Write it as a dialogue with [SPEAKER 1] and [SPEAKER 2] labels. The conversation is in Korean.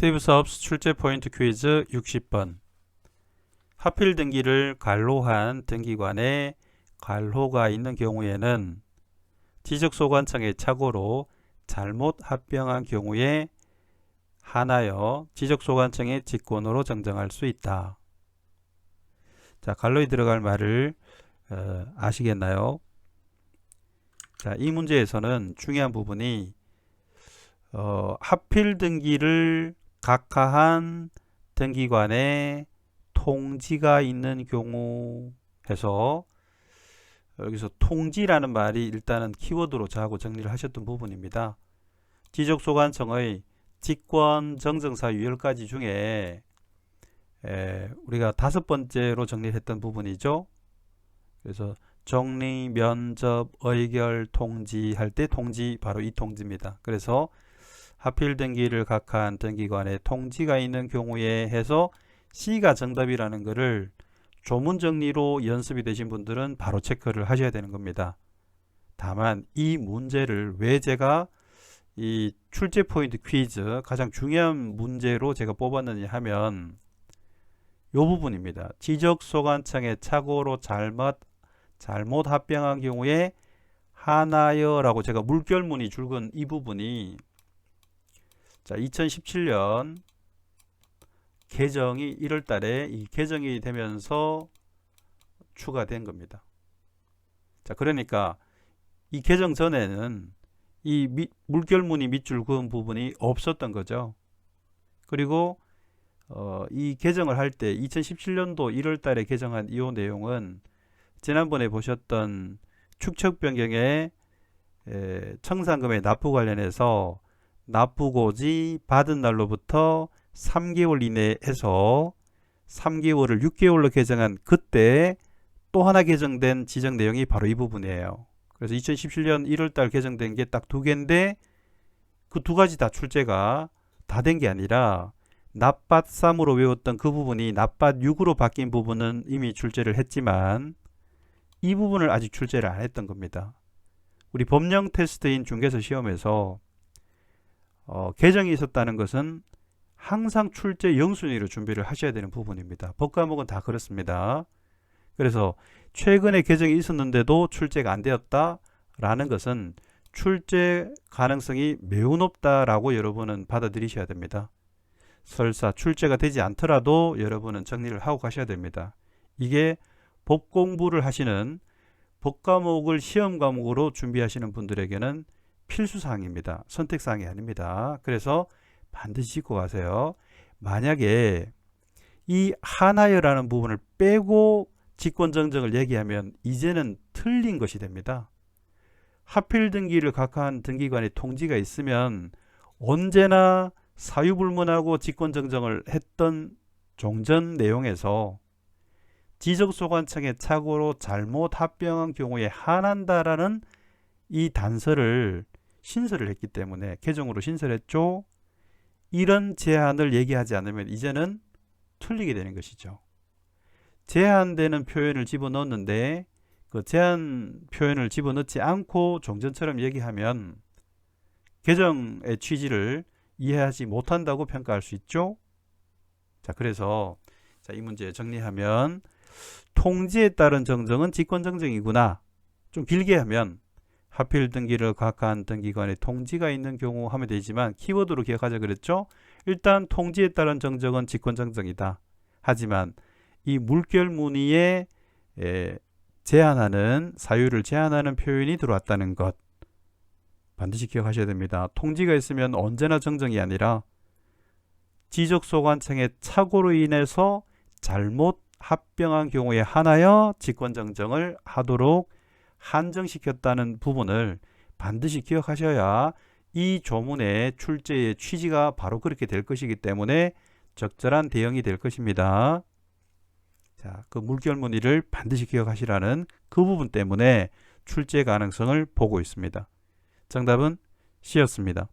[SPEAKER 1] 스티브 수업스 출제 포인트 퀴즈 60번. 하필 등기를 관로한 등기관에 관로가 있는 경우에는 지적소관청의 착오로 잘못 합병한 경우에 하나여 지적소관청의 직권으로 정정할 수 있다. 자, 관로에 들어갈 말을 아시겠나요? 자, 이 문제에서는 중요한 부분이 하필 등기를 각하한 등기관에 통지가 있는 경우 해서 여기서 통지라는 말이 일단은 키워드로 저하고 정리를 하셨던 부분입니다. 지적소관청의 직권정정사유 10가지 중에 우리가 5번째로 정리를 했던 부분이죠. 그래서 정리, 면접, 의결, 통지 할 때 통지 바로 이 통지입니다. 그래서 하필 등기를 각한 등기관에 통지가 있는 경우에 해서 C가 정답이라는 것을 조문 정리로 연습이 되신 분들은 바로 체크를 하셔야 되는 겁니다. 다만 이 문제를 왜 제가 이 출제 포인트 퀴즈 가장 중요한 문제로 제가 뽑았느냐 하면 이 부분입니다. 지적소관청의 착오로 잘못 합병한 경우에 하나여 라고 제가 물결문이 줄건 이 부분이 자 2017년 개정이 1월 달에 이 개정이 되면서 추가된 겁니다. 자, 그러니까 이 개정 전에는 이 물결문이 밑줄 그은 부분이 없었던 거죠. 그리고 이 개정을 할 때 2017년도 1월 달에 개정한 이 내용은 지난번에 보셨던 축척 변경의 청산금의 납부 관련해서 납부고지 받은 날로부터 3개월 이내에서 3개월을 6개월로 개정한 그때 또 하나 개정된 지적 내용이 바로 이 부분이에요. 그래서 2017년 1월달 개정된 게 딱 2개인데 그 2가지 다 출제가 다 된 게 아니라 납밭 3으로 외웠던 그 부분이 납밭 6으로 바뀐 부분은 이미 출제를 했지만 이 부분을 아직 출제를 안 했던 겁니다. 우리 법령 테스트인 중개사 시험에서 개정이 있었다는 것은 항상 출제 영순위로 준비를 하셔야 되는 부분입니다. 법과목은 다 그렇습니다. 그래서 최근에 개정이 있었는데도 출제가 안 되었다라는 것은 출제 가능성이 매우 높다라고 여러분은 받아들이셔야 됩니다. 설사 출제가 되지 않더라도 여러분은 정리를 하고 가셔야 됩니다. 이게 법 공부를 하시는 법과목을 시험 과목으로 준비하시는 분들에게는 필수사항입니다. 선택사항이 아닙니다. 그래서 반드시 짚고 가세요. 만약에 이 하나여라는 부분을 빼고 직권정정을 얘기하면 이제는 틀린 것이 됩니다. 하필 등기를 각하한 등기관의 통지가 있으면 언제나 사유불문하고 직권정정을 했던 종전 내용에서 지적소관청의 착오로 잘못 합병한 경우에 한한다라는 이 단서를 신설을 했기 때문에 개정으로 신설했죠. 이런 제한을 얘기하지 않으면 이제는 틀리게 되는 것이죠. 제한되는 표현을 집어넣었는데 그 제한 표현을 집어넣지 않고 종전처럼 얘기하면 개정의 취지를 이해하지 못한다고 평가할 수 있죠. 자, 그래서 이 문제 정리하면 통지에 따른 정정은 직권정정이구나. 좀 길게 하면 하필 등기를 각한 등기관에 통지가 있는 경우 하면 되지만 키워드로 기억하자 그랬죠. 일단 통지에 따른 정정은 직권정정이다. 하지만 이 물결 무늬에 제한하는 사유를 제한하는 표현이 들어왔다는 것 반드시 기억하셔야 됩니다. 통지가 있으면 언제나 정정이 아니라 지적소관청의 착오로 인해서 잘못 합병한 경우에 한하여 직권정정을 하도록 한정시켰다는 부분을 반드시 기억하셔야 이 조문의 출제의 취지가 바로 그렇게 될 것이기 때문에 적절한 대응이 될 것입니다. 자, 그 물결무늬를 반드시 기억하시라는 그 부분 때문에 출제 가능성을 보고 있습니다. 정답은 C였습니다.